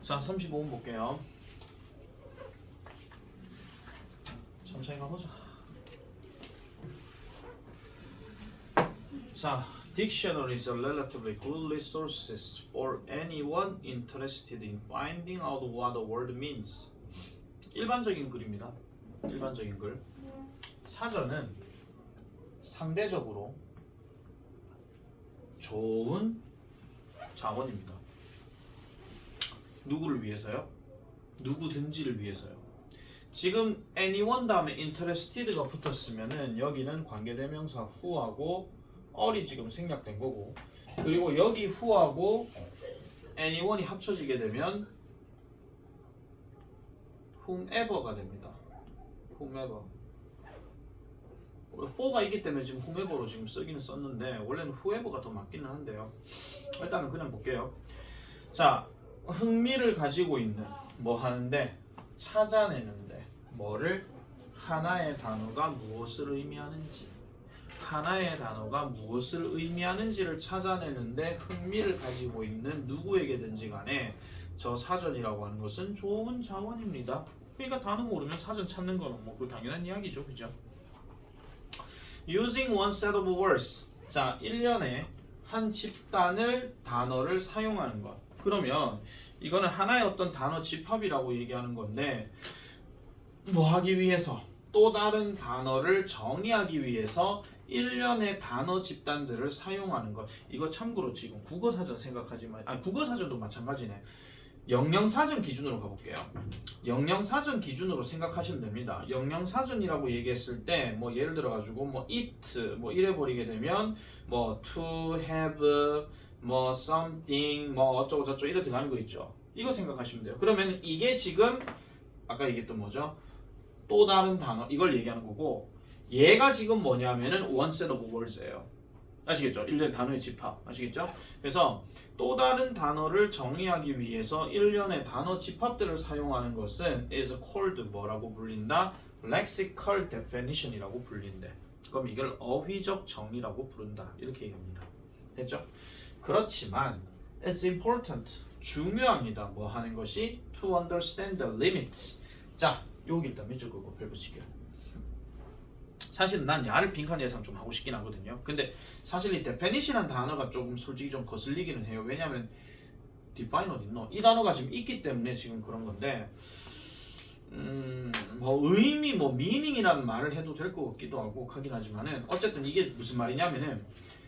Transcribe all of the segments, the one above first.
자, 35번 볼게요. 천천히 가보자. 자, dictionaries are relatively good resources for anyone interested in finding out what a word means. 일반적인 글입니다. 일반적인 글. 사전은 상대적으로 좋은 자원입니다. 누구를 위해서요? 누구든지를 위해서요. 지금 anyone 다음에 interested가 붙었으면은 여기는 관계대명사 who하고 all이 지금 생략된 거고, 그리고 여기 who하고 anyone이 합쳐지게 되면 whomever가 됩니다. whomever. for가 있기 때문에 지금 whomever로 지금 쓰기는 썼는데 원래는 whoever가 더 맞기는 한데요. 일단은 그냥 볼게요. 자, 흥미를 가지고 있는 뭐 하는데 찾아내는데 뭐를 하나의 단어가 무엇을 의미하는지, 하나의 단어가 무엇을 의미하는지를 찾아내는데 흥미를 가지고 있는 누구에게든지 간에 저 사전이라고 하는 것은 좋은 자원입니다. 그러니까 단어 모르면 사전 찾는 거는 뭐 그 당연한 이야기죠, 그죠? Using one set of words. 자, 1년에 한 집단을 단어를 사용하는 것. 그러면 이거는 하나의 어떤 단어 집합이라고 얘기하는 건데 뭐 하기 위해서? 또 다른 단어를 정의하기 위해서 1년의 단어 집단들을 사용하는 것. 이거 참고로 지금 국어사전 생각하지 마. 국어사전도 마찬가지네. 영영사전 기준으로 가볼게요. 영영사전 기준으로 생각하시면 됩니다. 영영사전이라고 얘기했을 때 뭐 예를 들어 가지고 뭐 it 뭐 이래 버리게 되면 뭐 to have 뭐 something 뭐 어쩌고 저쩌고 이래 들어가는 거 있죠. 이거 생각하시면 돼요. 그러면 이게 지금 아까 얘기했던 뭐죠? 또 다른 단어 이걸 얘기하는 거고, 얘가 지금 뭐냐면은 one set of words예요. 아시겠죠? 1년의 단어의 집합 아시겠죠? 그래서 또 다른 단어를 정의하기 위해서 1년의 단어 집합들을 사용하는 것은 is called 뭐라고 불린다? lexical definition이라고 불린대. 그럼 이걸 어휘적 정의라고 부른다. 이렇게 얘기합니다. 됐죠? 그렇지만 it's important. 중요합니다. 뭐 하는 것이 to understand the limits. 자, 여기 일단 밑줄 그거 펼치게요. 사실 난 야를 빈칸 예상 좀 하고 싶긴 하거든요. 근데 사실 이 definition이라는 단어가 조금 솔직히 좀 거슬리기는 해요. 왜냐면 define 어디 있노? 이 단어가 지금 있기 때문에 지금 그런 건데 뭐 의미 뭐 meaning이라는 말을 해도 될 것 같기도 하고 하긴 하지만은 어쨌든 이게 무슨 말이냐면은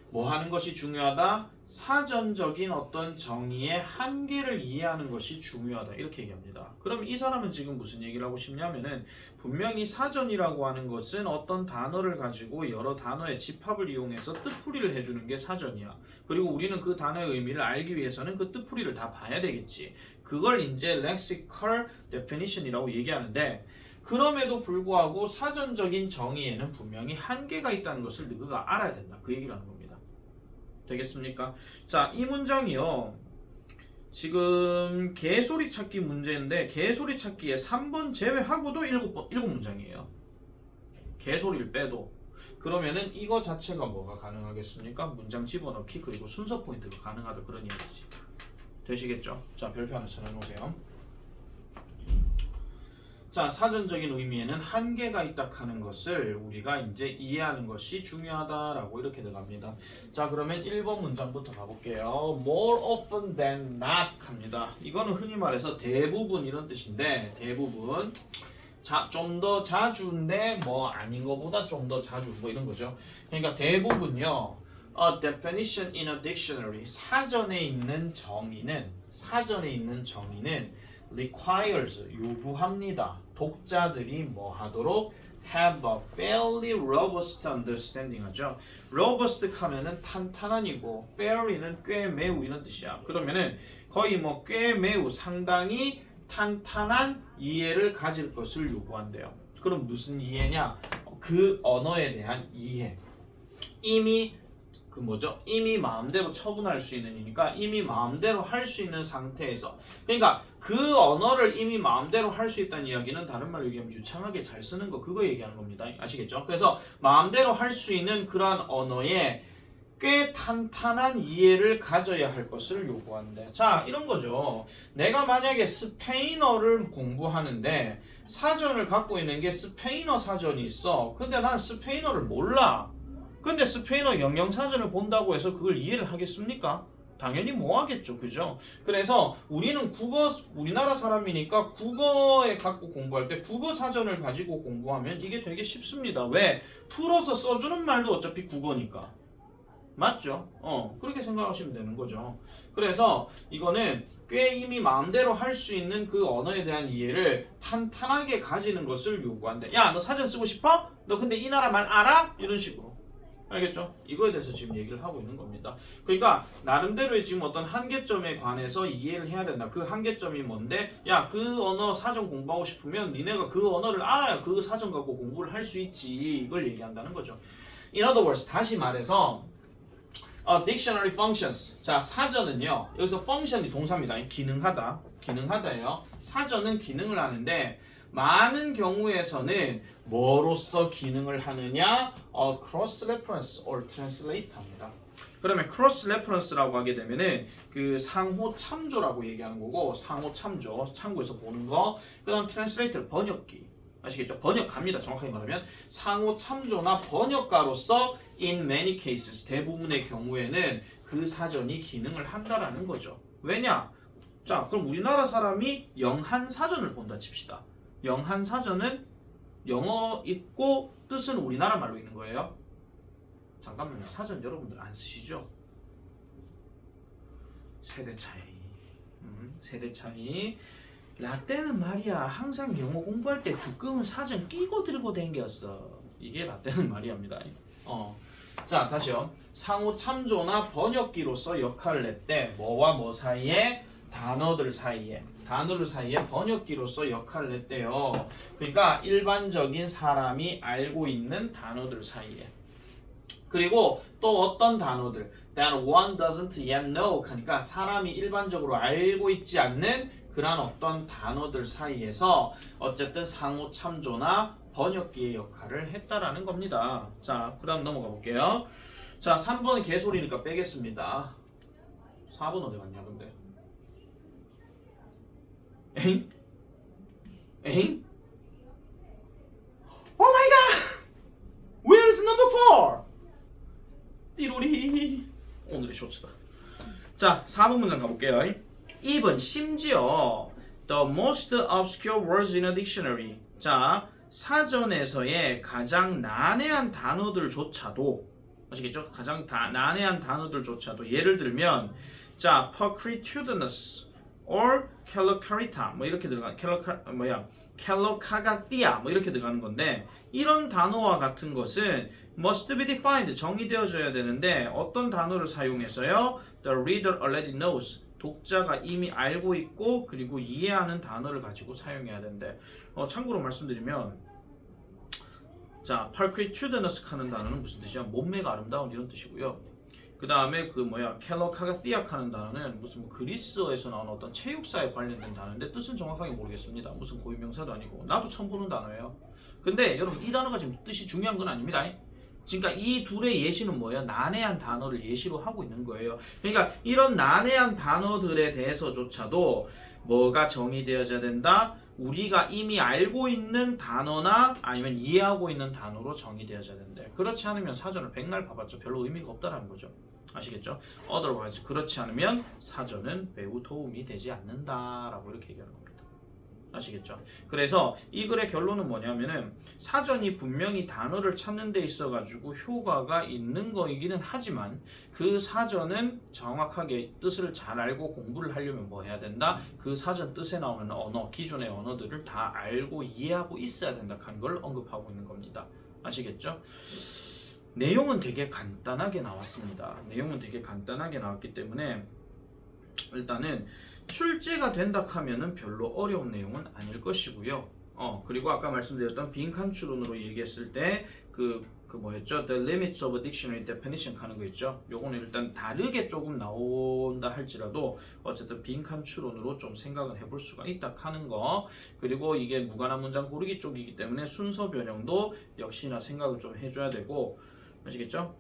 뭐 하는 것이 중요하다? 사전적인 어떤 정의의 한계를 이해하는 것이 중요하다. 이렇게 얘기합니다. 그럼 이 사람은 지금 무슨 얘기를 하고 싶냐면은 분명히 사전이라고 하는 것은 어떤 단어를 가지고 여러 단어의 집합을 이용해서 뜻풀이를 해주는 게 사전이야. 그리고 우리는 그 단어의 의미를 알기 위해서는 그 뜻풀이를 다 봐야 되겠지. 그걸 이제 lexical definition이라고 얘기하는데, 그럼에도 불구하고 사전적인 정의에는 분명히 한계가 있다는 것을 너희가 알아야 된다. 그 얘기를 하는 겁니다. 되겠습니까? 자, 이 문장이요. 지금 개소리 찾기 문제인데 개소리 찾기에 3번 제외하고도 7문장이에요. 개소리를 빼도. 그러면은 이거 자체가 뭐가 가능하겠습니까? 문장 집어넣기 그리고 순서 포인트가 가능하다. 그런 얘기지. 되시겠죠? 자, 별표 하나 쳐놓으세요. 자, 사전적인 의미에는 한계가 있다 하는 것을 우리가 이제 이해하는 것이 중요하다라고 이렇게 들어갑니다. 자, 그러면 1번 문장부터 가볼게요. More often than not 합니다. 이거는 흔히 말해서 대부분 이런 뜻인데, 대부분 좀 더 자주인데 뭐 아닌 것보다 좀 더 자주 뭐 이런 거죠. 그러니까 대부분요. A definition in a dictionary. 사전에 있는 정의는 requires 요구합니다. 독자들이 뭐 하도록 have a fairly robust understanding 하죠. robust 하면은 탄탄한이고 fairly는 꽤 매우 이런 뜻이야. 그러면은 거의 뭐 꽤 매우 상당히 탄탄한 이해를 가질 것을 요구한대요. 그럼 무슨 이해냐? 그 언어에 대한 이해. 이미 이미 마음대로 처분할 수 있는 이니까 이미 마음대로 할 수 있는 상태에서, 그러니까 그 언어를 이미 마음대로 할 수 있다는 이야기는 다른 말로 얘기하면 유창하게 잘 쓰는 거, 그거 얘기하는 겁니다. 아시겠죠? 그래서 마음대로 할 수 있는 그러한 언어에 꽤 탄탄한 이해를 가져야 할 것을 요구한대. 자, 이런 거죠. 내가 만약에 스페인어를 공부하는데 사전을 갖고 있는 게 스페인어 사전이 있어. 근데 난 스페인어를 몰라. 근데 스페인어 영영사전을 본다고 해서 그걸 이해를 하겠습니까? 당연히 못 하겠죠. 그죠? 그래서 우리는 우리나라 사람이니까 국어에 갖고 공부할 때 국어 사전을 가지고 공부하면 이게 되게 쉽습니다. 왜? 풀어서 써주는 말도 어차피 국어니까. 맞죠? 그렇게 생각하시면 되는 거죠. 그래서 이거는 꽤 이미 마음대로 할 수 있는 그 언어에 대한 이해를 탄탄하게 가지는 것을 요구한대. 야, 너 사전 쓰고 싶어? 너 근데 이 나라 말 알아? 이런 식으로. 알겠죠? 이거에 대해서 지금 얘기를 하고 있는 겁니다. 그러니까 나름대로의 지금 어떤 한계점에 관해서 이해를 해야 된다. 그 한계점이 뭔데? 야, 그 언어 사전 공부하고 싶으면 니네가 그 언어를 알아야 그 사전 갖고 공부를 할 수 있지. 이걸 얘기한다는 거죠. In other words, 다시 말해서 dictionary functions. 자, 사전은요. 여기서 function이 동사입니다. 기능하다. 기능하다예요. 사전은 기능을 하는데 많은 경우에서는 뭐로서 기능을 하느냐? cross reference or translate 합니다. 그러면 cross reference라고 하게 되면은 그 상호 참조라고 얘기하는 거고, 상호 참조, 참고해서 보는 거. 그다음 translator 번역기. 아시겠죠? 번역갑니다. 정확하게 말하면 상호 참조나 번역가로서 in many cases 대부분의 경우에는 그 사전이 기능을 한다라는 거죠. 왜냐? 자, 그럼 우리나라 사람이 영한 사전을 본다 칩시다. 영한 사전은 영어 있고 뜻은 우리나라 말로 있는 거예요. 잠깐만요. 사전 여러분들 안 쓰시죠? 세대 차이. 세대 차이. 라떼는 말이야 항상 영어 공부할 때 두꺼운 사전 끼고 들고 댕겼어. 이게 라떼는 말이야입니다. 자, 다시요. 상호 참조나 번역기로서 역할을 했대. 뭐와 뭐 사이에? 단어들 사이에 번역기로서 역할을 했대요. 그러니까 일반적인 사람이 알고 있는 단어들 사이에. 그리고 또 어떤 단어들 that one doesn't yet know 하니까 사람이 일반적으로 알고 있지 않는 그런 어떤 단어들 사이에서 어쨌든 상호 참조나 번역기의 역할을 했다라는 겁니다. 자, 그 다음 넘어가 볼게요. 자, 3번은 개소리니까 빼겠습니다. 4번 어디 갔냐 근데? 엥? 엥? Oh my god! Where is number 4? 띠로리. 오늘의 쇼츠다. 자, 4번 문장 가볼게요. even 심지어 the most obscure words in a dictionary. 자, 사전에서의 가장 난해한 단어들조차도 아시겠죠? 가장 난해한 단어들조차도 예를 들면 자, pulchritudinous or callocarita 뭐 이렇게 들어가 callocagathia 뭐 이렇게 들어가는 건데 이런 단어와 같은 것은 must be defined 정의되어져야 되는데 어떤 단어를 사용해서요? The reader already knows 독자가 이미 알고 있고 그리고 이해하는 단어를 가지고 사용해야 된대. 참고로 말씀드리면 자, pulchritudinous 하는 단어는 무슨 뜻이야? 몸매가 아름다운 이런 뜻이고요. 그 다음에 callocagathiac 하는 단어는 무슨 그리스어에서 나온 어떤 체육사에 관련된 단어인데 뜻은 정확하게 모르겠습니다. 무슨 고유명사도 아니고 나도 처음 보는 단어예요. 근데 여러분 이 단어가 지금 뜻이 중요한 건 아닙니다. 그러니까 이 둘의 예시는 뭐예요? 난해한 단어를 예시로 하고 있는 거예요. 그러니까 이런 난해한 단어들에 대해서조차도 뭐가 정의되어져야 된다? 우리가 이미 알고 있는 단어나 아니면 이해하고 있는 단어로 정의되어져야 된대. 그렇지 않으면 사전을 백날 봐봤자 별로 의미가 없다라는 거죠. 아시겠죠? otherwise 그렇지 않으면 사전은 매우 도움이 되지 않는다라고 이렇게 얘기하는 겁니다. 아시겠죠? 그래서 이 글의 결론은 뭐냐면은 사전이 분명히 단어를 찾는 데 있어 가지고 효과가 있는 거이기는 하지만 그 사전은 정확하게 뜻을 잘 알고 공부를 하려면 뭐 해야 된다? 그 사전 뜻에 나오는 언어, 기존의 언어들을 다 알고 이해하고 있어야 된다 하는 걸 언급하고 있는 겁니다. 아시겠죠? 내용은 되게 간단하게 나왔습니다. 내용은 되게 간단하게 나왔기 때문에 일단은 출제가 된다 하면은 별로 어려운 내용은 아닐 것이고요. 그리고 아까 말씀드렸던 빈칸 추론으로 얘기했을 때 뭐였죠? The limits of dictionary definition 하는 거 있죠? 요거는 일단 다르게 조금 나온다 할지라도 어쨌든 빈칸 추론으로 좀 생각은 해볼 수가 있다 하는 거. 그리고 이게 무관한 문장 고르기 쪽이기 때문에 순서 변형도 역시나 생각을 좀 해줘야 되고 아시겠죠?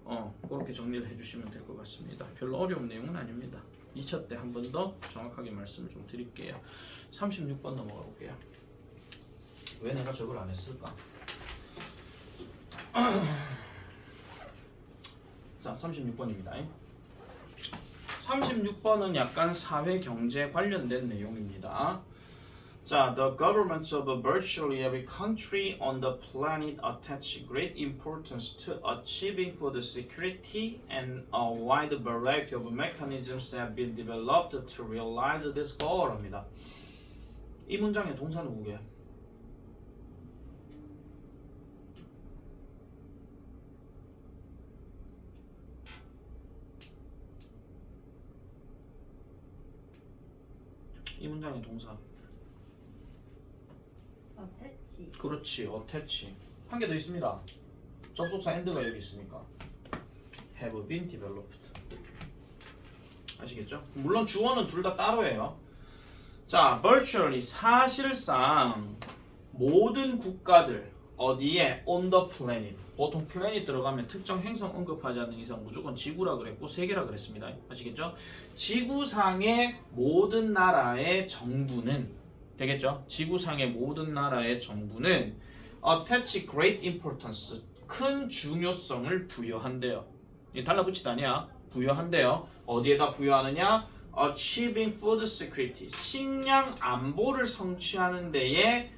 그렇게 정리를 해주시면 될 것 같습니다. 별로 어려운 내용은 아닙니다. 2차 때 한 번 더 정확하게 말씀을 좀 드릴게요. 36번 넘어가 볼게요. 왜 내가 저걸 안 했을까? 자, 36번입니다. 36번은 약간 사회 경제 관련된 내용입니다. 자, the governments of virtually every country on the planet attach great importance to achieving food security, and a wide variety of mechanisms have been developed to realize this goal입니다. 이 문장의 동사는 뭐게? 이 문장의 동사. attach. 그렇지, attach. 한 개 더 있습니다. 접속사 and가 여기 있으니까 have been developed. 아시겠죠? 물론 주어는 둘 다 따로예요. 자, virtually 사실상 모든 국가들 어디에 on the planet. 보통 planet 들어가면 특정 행성 언급하지 않는 이상 무조건 지구라 그랬고 세계라 그랬습니다. 아시겠죠? 지구상의 모든 나라의 정부는 되겠죠? 지구상의 모든 나라의 정부는 attach great importance 큰 중요성을 부여한대요. 이 달라붙이다 아니야. 부여한대요. 어디에다 부여하느냐? achieving food security 식량 안보를 성취하는 데에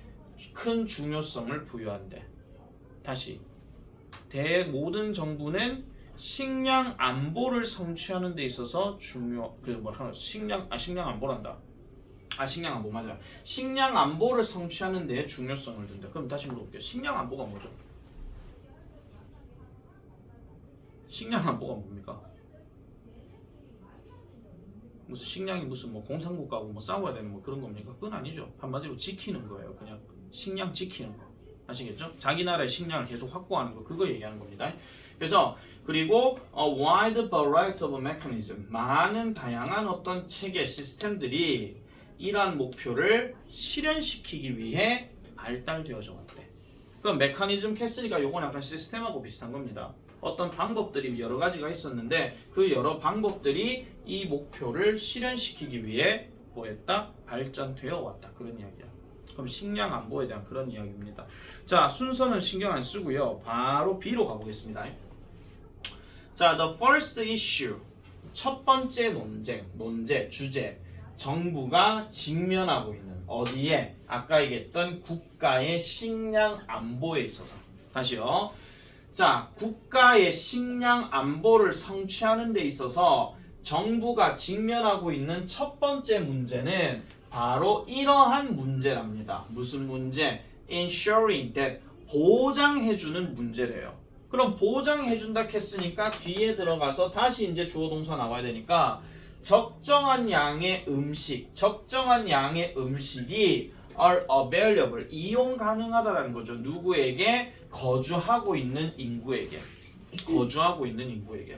큰 중요성을 부여한대. 다시 모든 정부는 식량 안보를 성취하는 데 있어서 식량 안보란다. 식량 안보 맞아. 식량 안보를 성취하는 데에 중요성을 둔다. 그럼 다시 물어볼게요. 식량 안보가 뭐죠? 식량 안보가 뭡니까? 무슨 식량이 무슨 뭐 공산국가하고 뭐 싸워야 되는 뭐 그런 겁니까? 그건 아니죠. 한마디로 지키는 거예요. 그냥 식량 지키는 거. 아시겠죠? 자기 나라의 식량을 계속 확보하는 거. 그거 얘기하는 겁니다. 그래서 그리고 a wide variety of mechanism 많은 다양한 어떤 체계 시스템들이 이러한 목표를 실현시키기 위해 발달되어져 왔대. 그럼 메커니즘 캐스니까 요건 약간 시스템하고 비슷한 겁니다. 어떤 방법들이 여러 가지가 있었는데 그 여러 방법들이 이 목표를 실현시키기 위해 뭐했다? 발전되어 왔다. 그런 이야기야. 그럼 식량 안보에 대한 그런 이야기입니다. 자, 순서는 신경 안 쓰고요. 바로 B로 가보겠습니다. 자, the first issue. 첫 번째 논제, 주제. 정부가 직면하고 있는 어디에? 아까 얘기했던 국가의 식량 안보에 있어서. 다시요. 자, 국가의 식량 안보를 성취하는 데 있어서 정부가 직면하고 있는 첫 번째 문제는 바로 이러한 문제랍니다. 무슨 문제? Ensuring that 보장해주는 문제래요. 그럼 보장해준다 했으니까 뒤에 들어가서 다시 이제 주어 동사 나와야 되니까 적정한 양의 음식이 are available 이용 가능하다라는 거죠. 누구에게? 거주하고 있는 인구에게.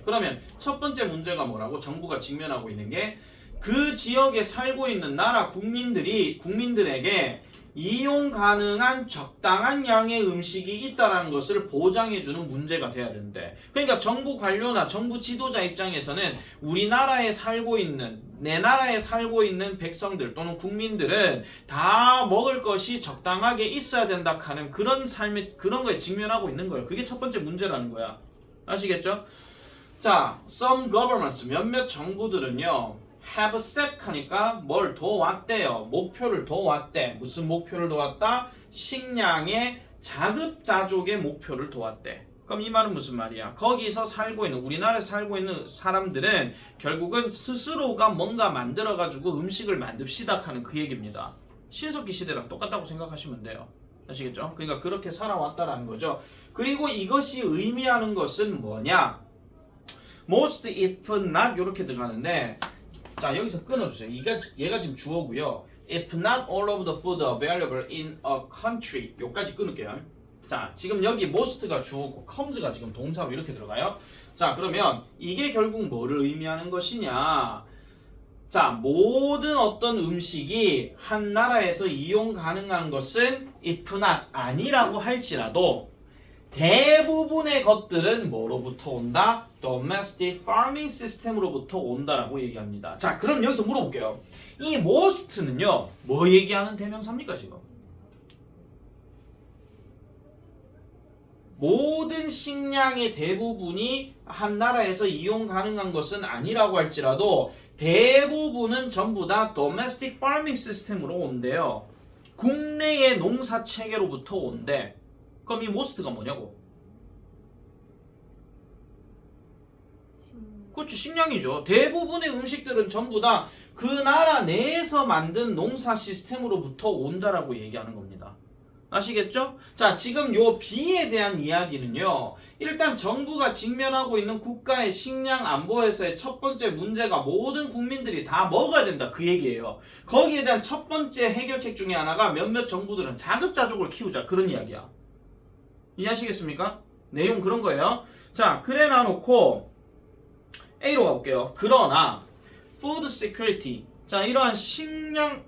그러면 첫 번째 문제가 뭐라고? 정부가 직면하고 있는 게 그 지역에 살고 있는 나라 국민들에게 이용 가능한 적당한 양의 음식이 있다라는 것을 보장해주는 문제가 돼야 되는데, 그러니까 정부 관료나 정부 지도자 입장에서는 우리나라에 살고 있는 내 나라에 살고 있는 백성들 또는 국민들은 다 먹을 것이 적당하게 있어야 된다 하는 그런 그런 거에 직면하고 있는 거예요. 그게 첫 번째 문제라는 거야. 아시겠죠? 자, some governments 몇몇 정부들은요 have set 하니까 뭘 둬왔대요. 목표를 둬왔대. 무슨 목표를 둬왔다? 식량의 자급자족의 목표를 둬왔대. 그럼 이 말은 무슨 말이야? 거기서 살고 있는 우리나라에 살고 있는 사람들은 결국은 스스로가 뭔가 만들어가지고 음식을 만듭시다 하는 그 얘기입니다. 신석기 시대랑 똑같다고 생각하시면 돼요. 아시겠죠? 그러니까 그렇게 살아왔다라는 거죠. 그리고 이것이 의미하는 것은 뭐냐? most if not 이렇게 들어가는데, 자, 여기서 끊어주세요. 얘가 지금 주어고요. If not all of the food available in a country 요까지 끊을게요. 자, 지금 여기 most가 주어고 comes가 지금 동사로 이렇게 들어가요. 자, 그러면 이게 결국 뭐를 의미하는 것이냐? 자, 모든 어떤 음식이 한 나라에서 이용 가능한 것은 if not 아니라고 할지라도 대부분의 것들은 뭐로부터 온다? Domestic Farming System으로부터 온다라고 얘기합니다. 자, 그럼 여기서 물어볼게요. 이 most는요, 뭐 얘기하는 대명사입니까 지금? 모든 식량의 대부분이 한 나라에서 이용 가능한 것은 아니라고 할지라도 대부분은 전부 다 domestic farming system으로 온대요. 국내의 농사 체계로부터 온대. 그럼 이 most가 뭐냐고? 그렇죠, 식량이죠. 대부분의 음식들은 전부 다 그 나라 내에서 만든 농사 시스템으로부터 온다라고 얘기하는 겁니다. 아시겠죠? 자, 지금 요 B에 대한 이야기는요. 일단 정부가 직면하고 있는 국가의 식량 안보에서의 첫 번째 문제가 모든 국민들이 다 먹어야 된다. 그 얘기예요. 거기에 대한 첫 번째 해결책 중에 하나가 몇몇 정부들은 자급자족을 키우자. 그런 이야기야. 이해하시겠습니까? 내용 그런 거예요. 자, 그래 놔놓고 A로 가볼게요. 그러나 food security. 자, 이러한 식량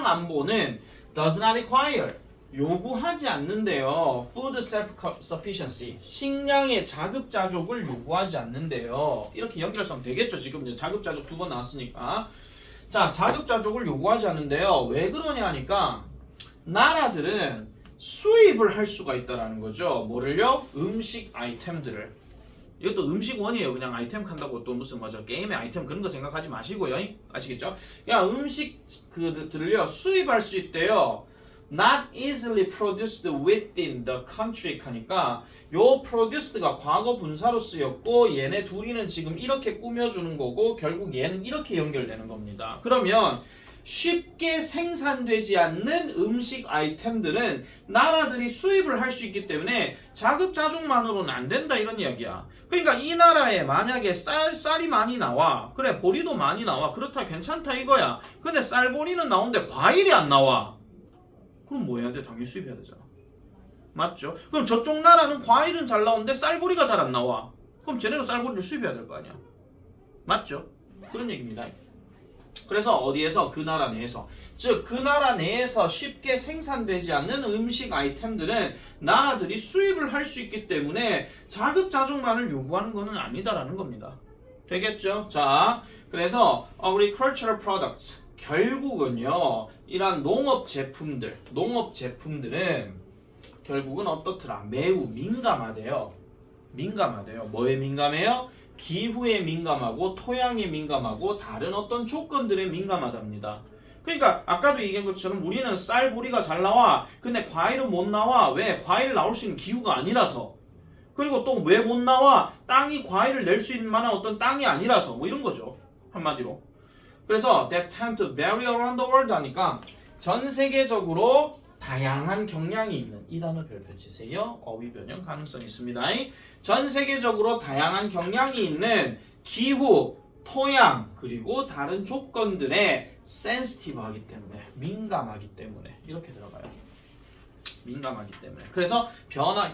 안보는 does not require 요구하지 않는데요. food self-sufficiency 식량의 자급자족을 요구하지 않는데요. 이렇게 연결하면 되겠죠. 지금 자급자족 2번 나왔으니까. 자, 자급자족을 요구하지 않는데요. 왜 그러냐 하니까 나라들은 수입을 할 수가 있다라는 거죠. 뭐를요? 음식 아이템들을. 이것도 음식원이에요. 그냥 아이템 한다고 또 무슨 뭐죠 게임의 아이템 그런 거 생각하지 마시고요. 아시겠죠? 그냥 음식 그들을요 수입할 수 있대요. Not easily produced within the country 하니까 요 produced가 과거 분사로 쓰였고 얘네 둘이는 지금 이렇게 꾸며주는 거고 결국 얘는 이렇게 연결되는 겁니다. 그러면 쉽게 생산되지 않는 음식 아이템들은 나라들이 수입을 할 수 있기 때문에 자급자족만으로는 안 된다 이런 이야기야. 그러니까 이 나라에 만약에 쌀이 많이 나와. 그래 보리도 많이 나와. 그렇다 괜찮다 이거야. 근데 쌀보리는 나오는데 과일이 안 나와. 그럼 뭐 해야 돼? 당연히 수입해야 되잖아. 맞죠? 그럼 저쪽 나라는 과일은 잘 나오는데 쌀보리가 잘 안 나와. 그럼 쟤네도 쌀보리를 수입해야 될 거 아니야. 맞죠? 그런 얘기입니다. 그래서 어디에서? 그 나라 내에서. 즉 그 나라 내에서 쉽게 생산되지 않는 음식 아이템들은 나라들이 수입을 할 수 있기 때문에 자급자족만을 요구하는 것은 아니다라는 겁니다. 되겠죠? 자, 그래서 agricultural products 결국은요 이러한 농업 제품들은 결국은 어떻더라? 매우 민감하대요. 뭐에 민감해요? 기후에 민감하고 토양에 민감하고 다른 어떤 조건들에 민감하답니다. 그러니까 아까도 얘기한 것처럼 우리는 쌀보리가 잘 나와. 근데 과일은 못 나와. 왜? 과일 나올 수 있는 기후가 아니라서. 그리고 또 왜 못 나와? 땅이 과일을 낼 수 있는 만한 어떤 땅이 아니라서. 뭐 이런 거죠. 한마디로. 그래서 that tend to vary around the world 하니까 전 세계적으로 다양한 경향이 있는 이 단어 별표 치세요. 어휘 변형 가능성이 있습니다. 전 세계적으로 다양한 경향이 있는 기후, 토양 그리고 다른 조건들에 sensitive하기 때문에 민감하기 때문에 이렇게 들어가요. 민감하기 때문에. 그래서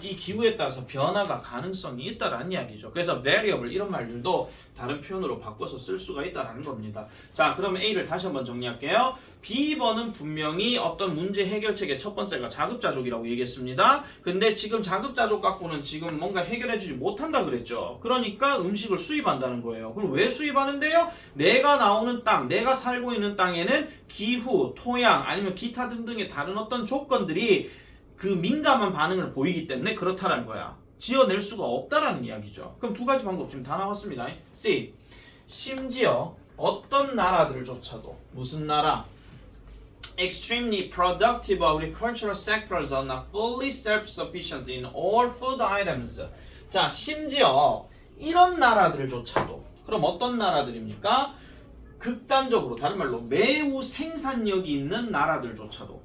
이 기후에 따라서 변화가 가능성이 있다라는 이야기죠. 그래서 variable 이런 말들도 다른 표현으로 바꿔서 쓸 수가 있다라는 겁니다. 자, 그러면 A를 다시 한번 정리할게요. B번은 분명히 어떤 문제 해결책의 첫 번째가 자급자족이라고 얘기했습니다. 근데 지금 자급자족 갖고는 지금 뭔가 해결해주지 못한다 그랬죠. 그러니까 음식을 수입한다는 거예요. 그럼 왜 수입하는데요? 내가 나오는 땅, 내가 살고 있는 땅에는 기후, 토양 아니면 기타 등등의 다른 어떤 조건들이 그 민감한 반응을 보이기 때문에 그렇다라는 거야. 지어낼 수가 없다라는 이야기죠. 그럼 두 가지 방법 지금 다 나왔습니다. C. 심지어 어떤 나라들조차도 무슨 나라? Extremely productive agricultural sectors are not fully self-sufficient in all food items. 자, 심지어 이런 나라들조차도 그럼 어떤 나라들입니까? 극단적으로 다른 말로 매우 생산력이 있는 나라들조차도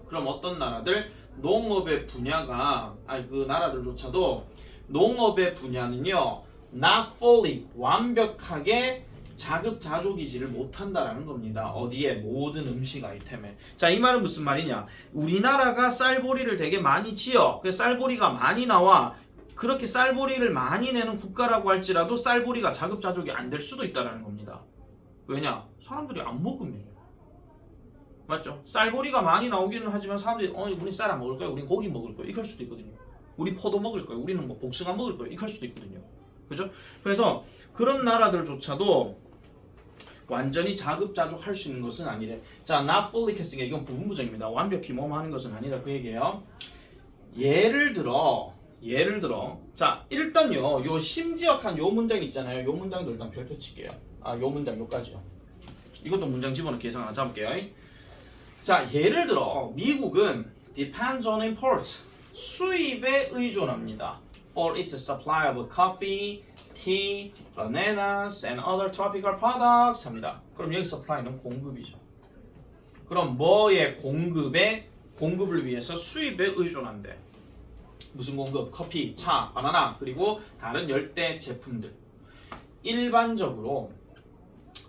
그럼 어떤 나라들? 농업의 분야가 그 나라들조차도 농업의 분야는요 not fully 완벽하게 자급자족이지를 못한다라는 겁니다. 어디에? 모든 음식 아이템에. 자, 이 말은 무슨 말이냐? 우리나라가 쌀보리를 되게 많이 지어. 그래서 쌀보리가 많이 나와. 그렇게 쌀보리를 많이 내는 국가라고 할지라도 쌀보리가 자급자족이 안 될 수도 있다라는 겁니다. 왜냐? 사람들이 안 먹으면. 맞죠? 쌀고리가 많이 나오기는 하지만 사람들이 우리 쌀 안 먹을 거야, 우린 고기 먹을 거야, 이럴 수도 있거든요. 우리 포도 먹을 거야, 우리는 뭐 복숭아 먹을 거야, 이럴 수도 있거든요. 그죠? 그래서 그런 나라들조차도 완전히 자급자족할 수 있는 것은 아니래. 자, not fully casting, 이건 부분부정입니다. 완벽히 뭐뭐 하는 것은 아니다, 그 얘기예요. 예를 들어 자, 일단요, 요 심지역한 요 문장 있잖아요. 요 문장도 일단 별표 칠게요. 요 문장 요까지요. 이것도 문장 집어넣기 계산 하나 잡을게요. 자, 예를 들어 미국은 depends on imports, 수입에 의존합니다. for its supply of coffee, tea, bananas, and other tropical products 합니다. 그럼 여기 supply는 공급이죠. 그럼 뭐의 공급을 위해서 수입에 의존한대. 무슨 공급? 커피, 차, 바나나, 그리고 다른 열대 제품들. 일반적으로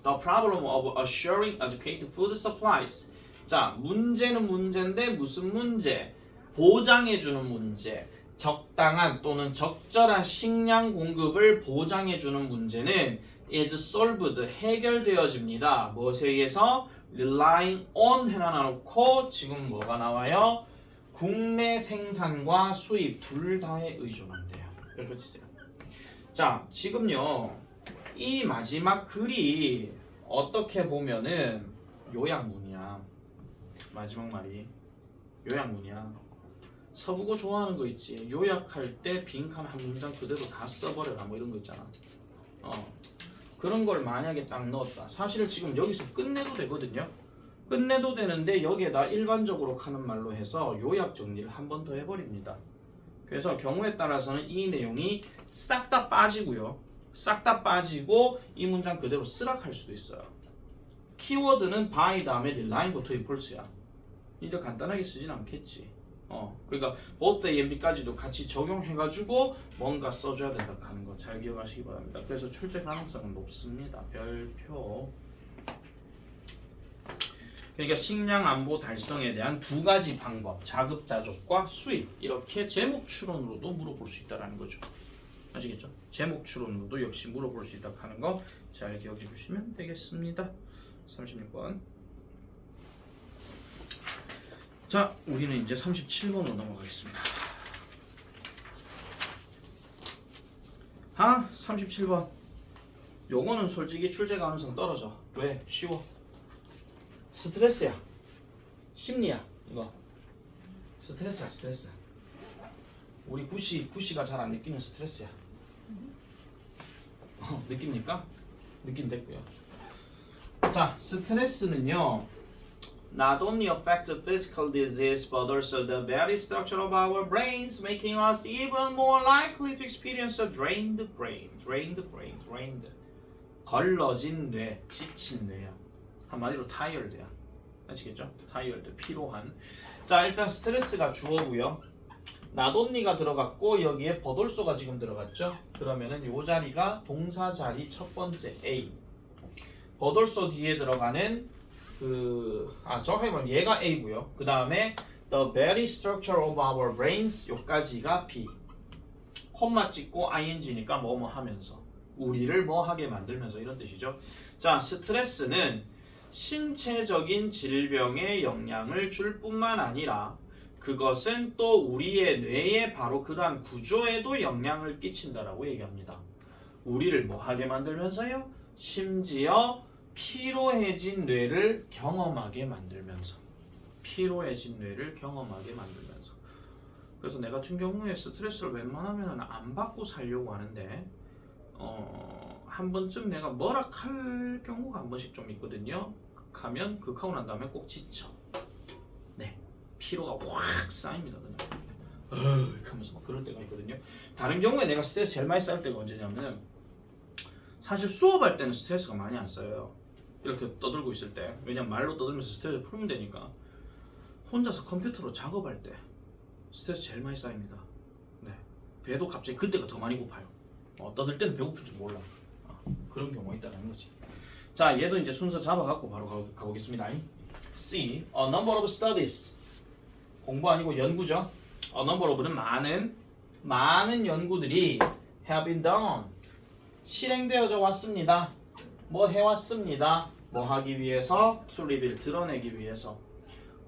the problem of assuring adequate food supplies. 자, 문제는 문제인데 무슨 문제? 보장해주는 문제. 적당한 또는 적절한 식량 공급을 보장해주는 문제는 is solved, 해결되어집니다. 무엇에 의해서? relying on 해놔놓고 지금 뭐가 나와요? 국내 생산과 수입 둘 다에 의존한대요. 이렇게 치세요. 자, 지금요 이 마지막 글이 어떻게 보면은 요약문이야. 마지막 말이 요약문이야. 서부고 좋아하는 거 있지. 요약할 때 빈칸 한 문장 그대로 다 써버려라 뭐 이런 거 있잖아. 그런 걸 만약에 딱 넣었다. 사실 지금 여기서 끝내도 되거든요. 끝내도 되는데 여기에다 일반적으로 하는 말로 해서 요약 정리를 한 번 더 해버립니다. 그래서 경우에 따라서는 이 내용이 싹 다 빠지고요. 싹 다 빠지고 이 문장 그대로 쓰락할 수도 있어요. 키워드는 by 다음에 line부터 imports야. 이제 간단하게 쓰진 않겠지. 그러니까 both A and B까지도 같이 적용해가지고 뭔가 써줘야 된다 하는 거 잘 기억하시기 바랍니다. 그래서 출제 가능성은 높습니다. 별표. 그러니까 식량 안보 달성에 대한 두 가지 방법, 자급자족과 수입, 이렇게 제목 추론으로도 물어볼 수 있다는 거죠. 아시겠죠? 제목 추론으로도 역시 물어볼 수 있다 하는 거 잘 기억해 주시면 되겠습니다. 36번. 자, 우리는 이제 37번으로 넘어가겠습니다. 37번. 요거는 솔직히 출제 가능성 떨어져. 왜? 쉬워. 스트레스야. 심리야. 이거. 스트레스야, 스트레스. 우리 구시가 잘 안 느끼는 스트레스야. 느낍니까? 느낌 됐고요. 자, 스트레스는요. Not only affect the physical disease, but also the very structure of our brains, making us even more likely to experience a drained brain. drained. 걸러진 뇌, 지친 뇌야. 한마디로 tired야. 아시겠죠? tired, 피로한. 자, 일단 스트레스가 주어고요. not only가 들어갔고 여기에 버돌소가 지금 들어갔죠? 그러면은 요 자리가 동사 자리 첫 번째 A. 버돌소 뒤에 들어가는 정확하게 말하면 얘가 A고요. 그 다음에 the very structure of our brains 요까지가 B. 콤마 찍고 ing니까 뭐뭐 하면서 우리를 뭐 하게 만들면서 이런 뜻이죠. 자, 스트레스는 신체적인 질병에 영향을 줄 뿐만 아니라 그것은 또 우리의 뇌에 바로 그러한 구조에도 영향을 끼친다라고 얘기합니다. 우리를 뭐 하게 만들면서요? 심지어 피로해진 뇌를 경험하게 만들면서 그래서 내 같은 경우에 스트레스를 웬만하면 안 받고 살려고 하는데 한 번쯤 내가 뭐락할 경우가 한 번씩 좀 있거든요. 극하고 난 다음에 꼭 지쳐. 네, 피로가 확 쌓입니다. 그냥 하면서 막 그럴 때가 있거든요. 다른 경우에 내가 스트레스 제일 많이 쌓일 때가 언제냐면 사실 수업할 때는 스트레스가 많이 안 쌓여요. 이렇게 떠들고 있을 때. 왜냐면 말로 떠들면서 스트레스 풀면 되니까. 혼자서 컴퓨터로 작업할 때 스트레스 제일 많이 쌓입니다. 네, 배도 갑자기 그때가 더 많이 고파요. 떠들 때는 배고플 줄 몰라. 그런 경우가 있다는 거지. 자, 얘도 이제 순서 잡아갖고 바로 가보겠습니다. C. A number of studies. 공부 아니고 연구죠. A number of는 많은 연구들이 have been done. 실행되어져 왔습니다. 뭐 해왔습니다. 뭐 하기 위해서? To reveal, 드러내기 위해서.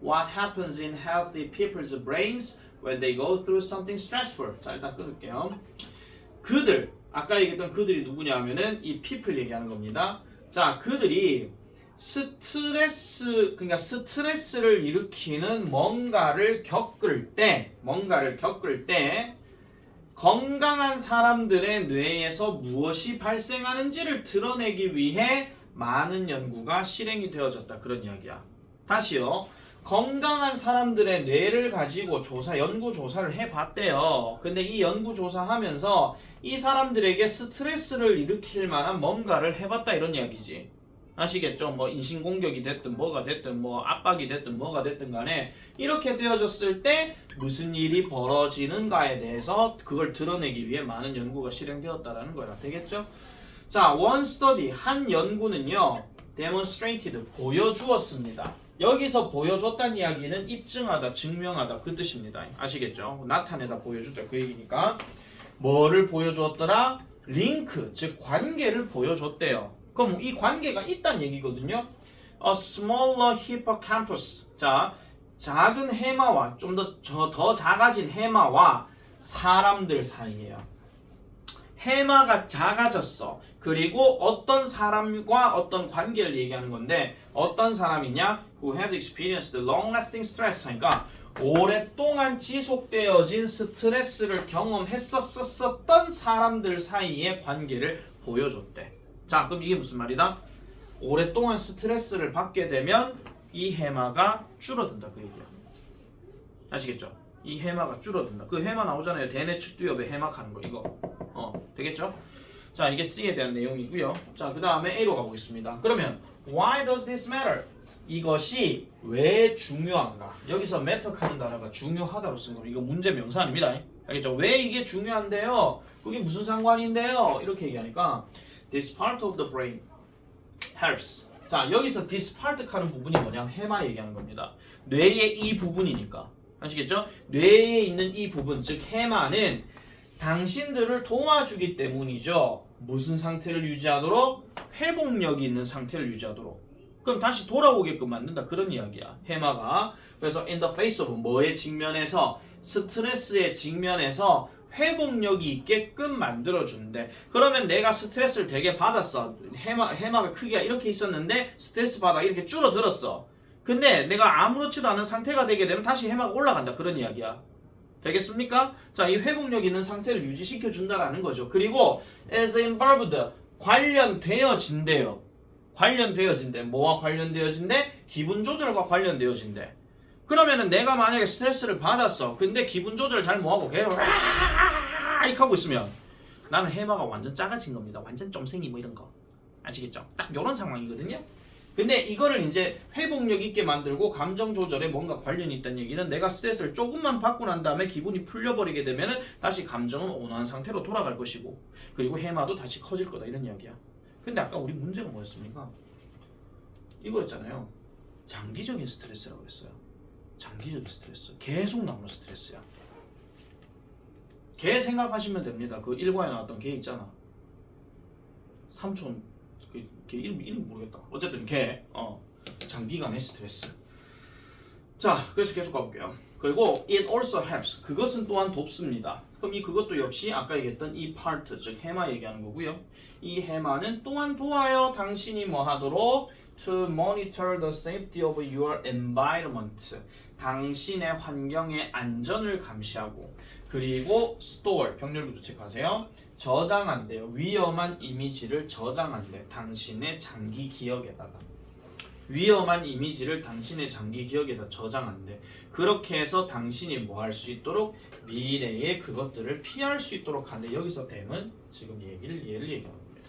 What happens in healthy people's brains when they go through something stressful? 자, 일단 끊을게요. 그들, 아까 얘기했던 그들이 누구냐 하면은 이 people 얘기하는 겁니다. 자, 그들이 그러니까 스트레스를 일으키는 뭔가를 겪을 때 건강한 사람들의 뇌에서 무엇이 발생하는지를 드러내기 위해 많은 연구가 실행이 되어졌다. 그런 이야기야. 다시요. 건강한 사람들의 뇌를 가지고 연구 조사를 해봤대요. 근데 이 연구 조사하면서 이 사람들에게 스트레스를 일으킬 만한 뭔가를 해봤다 이런 이야기지. 아시겠죠? 뭐 인신공격이 됐든 뭐가 됐든 뭐 압박이 됐든 뭐가 됐든 간에 이렇게 되어졌을 때 무슨 일이 벌어지는가에 대해서 그걸 드러내기 위해 많은 연구가 실행되었다라는 거야. 되겠죠? 자, one study, 한 연구는요, demonstrated, 보여주었습니다. 여기서 보여줬다는 이야기는 입증하다, 증명하다 그 뜻입니다. 아시겠죠? 나타내다, 보여주다 그 얘기니까 뭐를 보여주었더라? 링크, 즉 관계를 보여줬대요. 그럼 이 관계가 있다는 얘기거든요. A smaller hippocampus. 자, 작은 해마와 좀 더 작아진 해마와 사람들 사이에요. 해마가 작아졌어. 그리고 어떤 사람과 어떤 관계를 얘기하는 건데 어떤 사람이냐? Who have experienced long-lasting stress. 그러니까 오랫동안 지속되어진 스트레스를 경험했었던 사람들 사이의 관계를 보여줬대. 자, 그럼 이게 무슨 말이다? 오랫동안 스트레스를 받게 되면 이 해마가 줄어든다 그 얘기야. 아시겠죠? 이 해마가 줄어든다. 그 해마 나오잖아요. 대뇌 측두엽에 해막하는 거 이거. 되겠죠? 자, 이게 C에 대한 내용이고요. 자, 그 다음에 A로 가보겠습니다. 그러면 Why does this matter? 이것이 왜 중요한가? 여기서 matter하는 단어가 중요하다고 쓴 거예요. 이거 문제 명사 아닙니다. 알겠죠? 왜 이게 중요한데요? 그게 무슨 상관인데요? 이렇게 얘기하니까 This part of the brain helps. 자, 여기서 this part 하는 부분이 뭐냐? 해마 얘기하는 겁니다. 뇌의 이 부분이니까. 아시겠죠? 뇌에 있는 이 부분, 즉 해마는 당신들을 도와주기 때문이죠. 무슨 상태를 유지하도록? 회복력이 있는 상태를 유지하도록. 그럼 다시 돌아오게끔 만든다. 그런 이야기야. 해마가. 그래서 in the face of 뭐의 직면에서? 스트레스의 직면에서 회복력이 있게끔 만들어주는데 그러면 내가 스트레스를 되게 받았어. 해마가 크기가 이렇게 있었는데 스트레스 받아 이렇게 줄어들었어. 근데 내가 아무렇지도 않은 상태가 되게 되면 다시 해마가 올라간다. 그런 이야기야. 되겠습니까? 자, 이 회복력 있는 상태를 유지시켜 준다라는 거죠. 그리고 as involved 관련되어진대요. 관련되어진대. 뭐와 관련되어진대? 기분 조절과 관련되어진대. 그러면은 내가 만약에 스트레스를 받았어. 근데 기분 조절을 잘 못하고 계속 이렇게 하고 있으면 나는 해마가 완전 작아진 겁니다. 완전 쫌생이 뭐 이런 거. 아시겠죠? 딱 이런 상황이거든요. 근데 이거를 이제 회복력 있게 만들고 감정 조절에 뭔가 관련이 있다는 얘기는 내가 스트레스를 조금만 받고 난 다음에 기분이 풀려버리게 되면은 다시 감정은 온화한 상태로 돌아갈 것이고 그리고 해마도 다시 커질 거다 이런 이야기야. 근데 아까 우리 문제가 뭐였습니까? 이거였잖아요. 장기적인 스트레스라고 했어요. 장기적인 스트레스. 계속 나오는 스트레스야. 개 생각하시면 됩니다. 그 1과에 나왔던 개 있잖아. 삼촌 걔 이름 모르겠다. 어쨌든 개. 장기간의 스트레스. 자, 그래서 계속 가볼게요. 그리고 it also helps. 그것은 또한 돕습니다. 그럼 이 그것도 역시 아까 얘기했던 이 part, 즉 해마 얘기하는 거고요. 이 해마는 또한 도와요. 당신이 뭐 하도록? To monitor the safety of your environment. 당신의 환경의 안전을 감시하고 그리고 store, 병렬구조 체크하세요. 저장한대요. 위험한 이미지를 저장한대. 당신의 장기 기억에다가. 위험한 이미지를 당신의 장기 기억에다 저장한대. 그렇게 해서 당신이 뭐 할 수 있도록 미래에 그것들을 피할 수 있도록 한대. 여기서 댐은 지금 얘를 얘기하는 겁니다.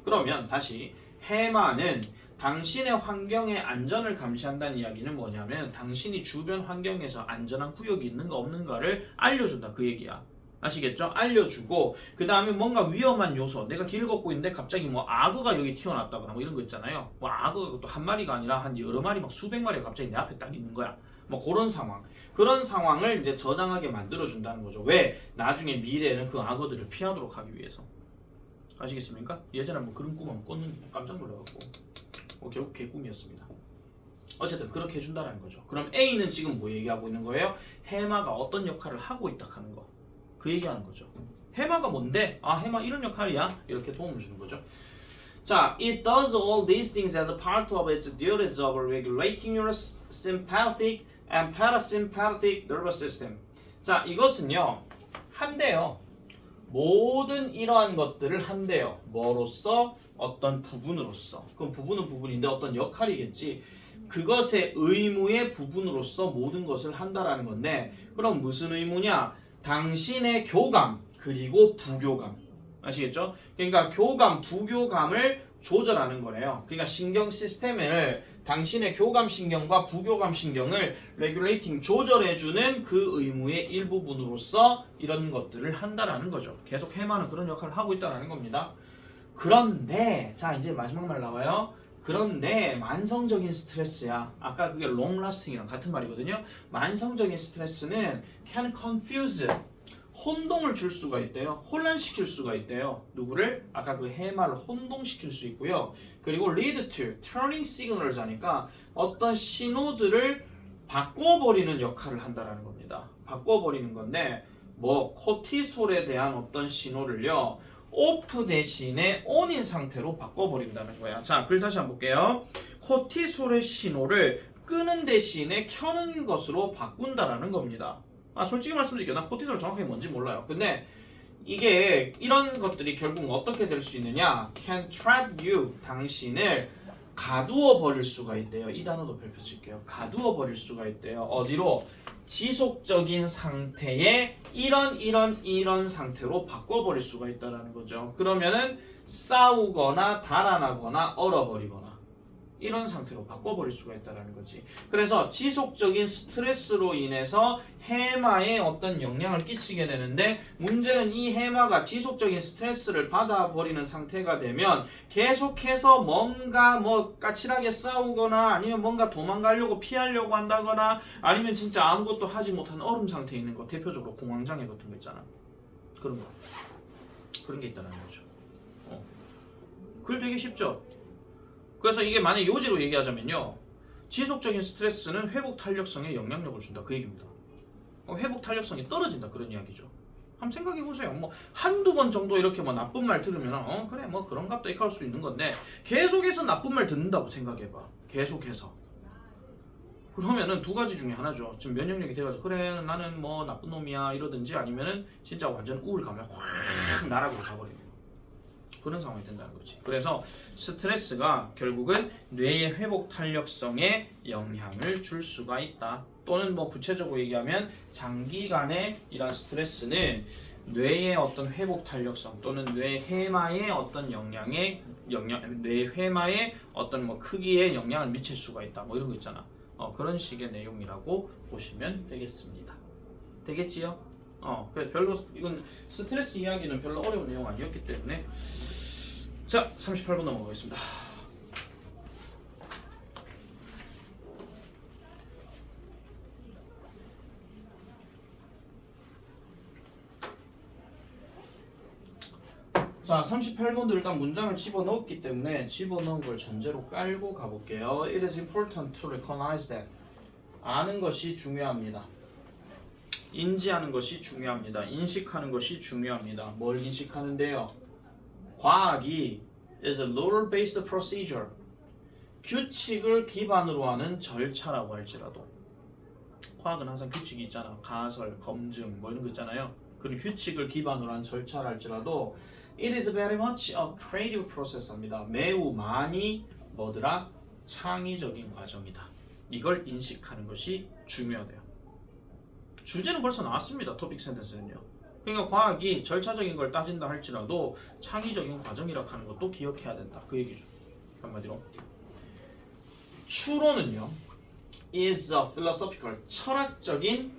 그러면 다시 해마는 당신의 환경의 안전을 감시한다는 이야기는 뭐냐면 당신이 주변 환경에서 안전한 구역이 있는가 없는가를 알려준다 그 얘기야. 아시겠죠? 알려주고 그 다음에 뭔가 위험한 요소 내가 길 걷고 있는데 갑자기 뭐 악어가 여기 튀어나왔다거나 뭐 이런 거 있잖아요. 뭐 악어가 또 한 마리가 아니라 한 여러 마리 막 수백 마리가 갑자기 내 앞에 딱 있는 거야. 뭐 그런 상황. 그런 상황을 이제 저장하게 만들어준다는 거죠. 왜? 나중에 미래에는 그 악어들을 피하도록 하기 위해서. 아시겠습니까? 예전에 뭐 그런 꿈 한번 꿨는데 깜짝 놀라갖고 결국 개꿈이었습니다. 어쨌든 그렇게 해준다는 거죠. 그럼 A는 지금 뭐 얘기하고 있는 거예요? 해마가 어떤 역할을 하고 있다 하는 거. 그 얘기하는 거죠. 해마가 뭔데? 아, 해마 이런 역할이야. 이렇게 도움을 주는 거죠. 자, it does all these things as a part of its duties of regulating your sympathetic and parasympathetic nervous system. 자, 이것은요, 한대요. 모든 이러한 것들을 한대요. 뭐로써? 어떤 부분으로서. 그럼 부분은 부분인데 어떤 역할이겠지. 그것의 의무의 부분으로서 모든 것을 한다라는 건데, 그럼 무슨 의무냐? 당신의 교감 그리고 부교감. 아시겠죠? 그러니까 교감, 부교감을 조절하는 거래요. 그러니까 신경 시스템을 당신의 교감 신경과 부교감 신경을 레귤레이팅 조절해주는 그 의무의 일부분으로서 이런 것들을 한다라는 거죠. 계속 해마는 그런 역할을 하고 있다는 겁니다. 그런데 자 이제 마지막 말 나와요. 그런데 만성적인 스트레스야. 아까 그게 long lasting이랑 같은 말이거든요. 만성적인 스트레스는 can confuse 혼동을 줄 수가 있대요. 혼란시킬 수가 있대요. 누구를? 아까 그 해마를 혼동시킬 수 있고요. 그리고 lead to turning signals 하니까 어떤 신호들을 바꿔버리는 역할을 한다라는 겁니다. 바꿔버리는 건데 뭐 코티솔에 대한 어떤 신호를요. 오프 대신에 온인 상태로 바꿔버린다는 거야. 자, 글 다시 한번 볼게요. 코티솔의 신호를 끄는 대신에 켜는 것으로 바꾼다라는 겁니다. 아, 솔직히 말씀드릴게요. 난 코티솔 정확하게 뭔지 몰라요. 근데 이게 이런 것들이 결국 어떻게 될 수 있느냐? Can trap you, 당신을 가두어 버릴 수가 있대요. 이 단어도 별표 칠게요. 가두어 버릴 수가 있대요. 어디로? 지속적인 상태에 이런 상태로 바꿔버릴 수가 있다는 거죠. 그러면은 싸우거나 달아나거나 얼어버리거나 이런 상태로 바꿔버릴 수가 있다는 거지. 그래서 지속적인 스트레스로 인해서 해마에 어떤 영향을 끼치게 되는데 문제는 이 해마가 지속적인 스트레스를 받아버리는 상태가 되면 계속해서 뭔가 뭐 까칠하게 싸우거나 아니면 뭔가 도망가려고 피하려고 한다거나 아니면 진짜 아무것도 하지 못한 얼음 상태에 있는 거, 대표적으로 공황장애 같은 거 있잖아. 그런 거. 그런 게 있다는 거죠. 글 되게 쉽죠? 그래서 이게 만약 요지로 얘기하자면요. 지속적인 스트레스는 회복 탄력성에 영향력을 준다. 그 얘기입니다. 회복 탄력성이 떨어진다. 그런 이야기죠. 한번 생각해 보세요. 뭐 한두 번 정도 이렇게 뭐 나쁜 말 들으면 그래 뭐 그런갑다 이렇게 할 수 있는 건데 계속해서 나쁜 말 듣는다고 생각해 봐. 계속해서. 그러면은 두 가지 중에 하나죠. 지금 면역력이 돼가지고 그래 나는 뭐 나쁜 놈이야 이러든지 아니면은 진짜 완전 우울감에 확 나락으로 가버리는 거예요. 그런 상황이 된다는 거지. 그래서 스트레스가 결국은 뇌의 회복 탄력성에 영향을 줄 수가 있다. 또는 뭐 구체적으로 얘기하면 장기간의 이런 스트레스는 뇌의 어떤 회복 탄력성 또는 뇌 해마의 어떤 뇌 해마의 어떤 뭐 크기에 영향을 미칠 수가 있다. 뭐 이런 거 있잖아. 그런 식의 내용이라고 보시면 되겠습니다. 되겠지요? 그래서 별로 이건 스트레스 이야기는 별로 어려운 내용 아니었기 때문에 자 38번 넘어가겠습니다. 자 38번도 일단 문장을 집어넣었기 때문에 집어넣은 걸 전제로 깔고 가볼게요. It is important to recognize that 아는 것이 중요합니다. 인지하는 것이 중요합니다. 인식하는 것이 중요합니다. 뭘 인식하는데요? 과학이 is a rule-based procedure. 규칙을 기반으로 하는 절차라고 할지라도 과학은 항상 규칙이 있잖아. 가설, 검증 뭐 이런 거 있잖아요. 그런 규칙을 기반으로 한 절차라 할지라도 it is very much a creative process입니다. 매우 많이 뭐더라? 창의적인 과정이다. 이걸 인식하는 것이 중요하대요. 주제는 벌써 나왔습니다. 토픽 센텐스는요. 그러니까 과학이 절차적인 걸 따진다 할지라도 창의적인 과정이라고 하는 것도 기억해야 된다. 그 얘기죠. 한마디로 추론은요 is a philosophical 철학적인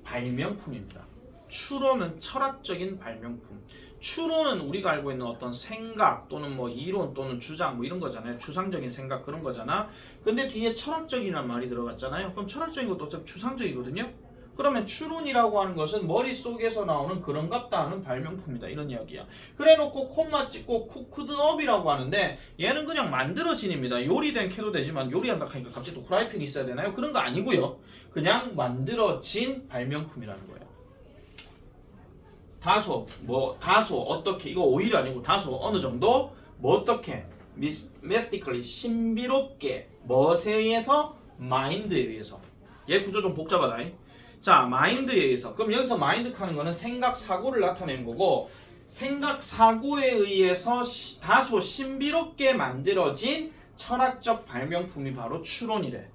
발명품입니다. 추론은 철학적인 발명품. 추론은 우리가 알고 있는 어떤 생각 또는 뭐 이론 또는 주장 뭐 이런 거잖아요. 추상적인 생각 그런 거잖아. 근데 뒤에 철학적이라는 말이 들어갔잖아요. 그럼 철학적인 것도 어차피 추상적이거든요. 그러면 추론이라고 하는 것은 머릿속에서 나오는 그런갑다 하는 발명품이다 이런 이야기야. 그래놓고 콤마 찍고 쿠크드업이라고 하는데 얘는 그냥 만들어진입니다. 요리된 캐도 되지만 요리한다 하니까 갑자기 또 후라이팬이 있어야 되나요? 그런 거 아니고요. 그냥 만들어진 발명품이라는 거예요. 다소 어떻게 이거 오히려 아니고 다소 어느 정도 뭐 어떻게 mystically 신비롭게 멋에 의해서 마인드에 의해서 얘 구조 좀 복잡하다. 자 마인드에 의해서 그럼 여기서 마인드 하는 거는 생각 사고를 나타내는 거고 생각 사고에 의해서 다소 신비롭게 만들어진 철학적 발명품이 바로 추론이래.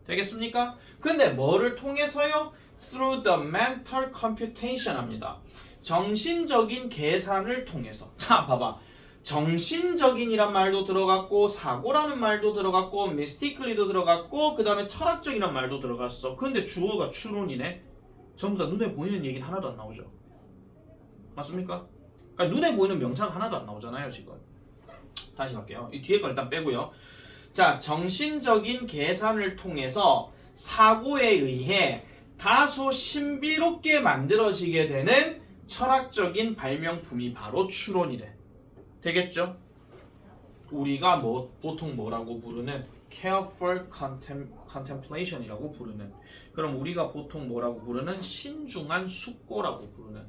되겠습니까? 근데 뭐를 통해서요? Through the mental computation 합니다. 정신적인 계산을 통해서. 자 봐봐. 정신적인이란 말도 들어갔고 사고라는 말도 들어갔고 mystically도 들어갔고 그 다음에 철학적이란 말도 들어갔어. 근데 주어가 추론이네. 전부 다 눈에 보이는 얘기는 하나도 안 나오죠. 맞습니까? 그러니까 눈에 보이는 명사가 하나도 안 나오잖아요 지금. 다시 갈게요. 이 뒤에 거 일단 빼고요. 자 정신적인 계산을 통해서 사고에 의해 다소 신비롭게 만들어지게 되는 철학적인 발명품이 바로 추론이래. 되겠죠? 우리가 보통 뭐라고 부르는 careful contemplation이라고 부르는 그럼 우리가 보통 뭐라고 부르는 신중한 숙고라고 부르는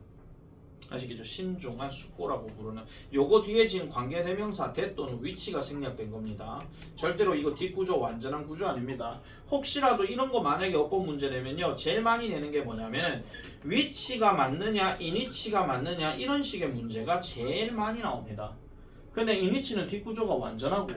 아시겠죠? 신중한 숙고라고 부르는 요거 뒤에 지금 관계대명사 대 또는 위치가 생략된 겁니다. 절대로 이거 뒷구조 완전한 구조 아닙니다. 혹시라도 이런 거 만약에 어법 문제 내면요 제일 많이 내는 게 뭐냐면 위치가 맞느냐 인위치가 맞느냐 이런 식의 문제가 제일 많이 나옵니다. 근데 인위치는 뒷구조가 완전하고